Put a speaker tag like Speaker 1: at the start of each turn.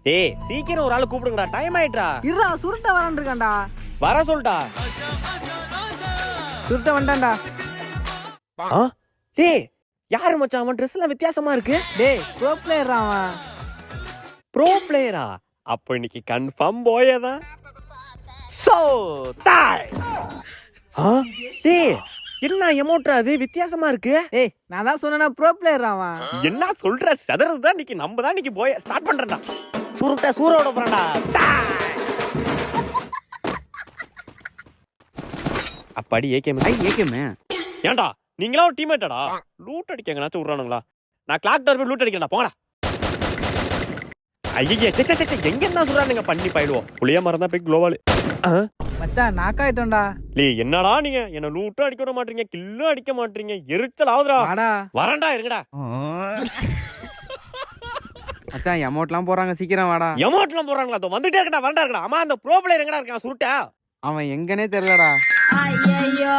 Speaker 1: டேய் சீக்கிரம் ஒரு ஆளு கூப்பிடுங்கடா, டைம் ஆயிட்டா.
Speaker 2: இருடா சுருட்ட வரான் இருக்கான்டா.
Speaker 1: வர சொல்டா.
Speaker 2: சுருட்ட வந்தான்டா.
Speaker 1: டேய் யாரு மச்சான் அவன்? ட்ரெஸ் எல்லாம் வித்தியாசமா இருக்கு.
Speaker 2: டேய் ப்ரோ பிளேயர் அவன்.
Speaker 1: ப்ரோ பிளேயரா? அப்ப இன்னைக்கு கன்ஃபார்ம் போயதான். சோ டாய். டேய் என்ன எமோட்ரா அது வித்தியாசமா இருக்கு?
Speaker 2: ஏய் நான் தான் சொன்னேனா ப்ரோ பிளேயர் அவன்.
Speaker 1: என்ன சொல்ற? சதறதா இன்னைக்கு நம்ம தான் இன்னைக்கு போய் ஸ்டார்ட் பண்றடா. சுருட்ட சூரோட போறடா. அப்பாடி ஏகேம்.
Speaker 2: ஏகேமே.
Speaker 1: ஏன்டா நீங்களா ஒரு டீம்மேட்டடா? லூட் அடிக்கங்கனாச்சும் விடுறானுங்களா? நான் கிளாக் டவர் போய் லூட் அடிக்கிறேன்டா, போங்கடா. ஐயே எங்க என்ன சொல்றானுங்க? பண்ணி போயிடுவோம். புளிய மரம் தான் போய் குளோவால்.
Speaker 2: மச்சான் நாக் ஆயிட்டோம்டா.
Speaker 1: என்னடா நீங்க என்ன லூட்டும் அடிக்க விட மாட்டீங்க, கில்லும் அடிக்க மாட்டீங்க, எரிச்சல் ஆகுதுடா.
Speaker 2: வாடா
Speaker 1: வரண்டா இருங்கடா.
Speaker 2: மச்சான் எமௌண்ட்லாம் போறாங்க, சீக்கிரம் வாடா.
Speaker 1: எமௌண்ட்லாம் போறாங்களா? அதோ வந்துட்டே இருக்கடா, வரண்டா இருக்கடா. அம்மா அந்த ப்ரோ பிளேயர் எங்கடா இருக்கான்? சுருட்டா
Speaker 2: அவன் எங்கனே தெரியலடா.
Speaker 3: ஐயோ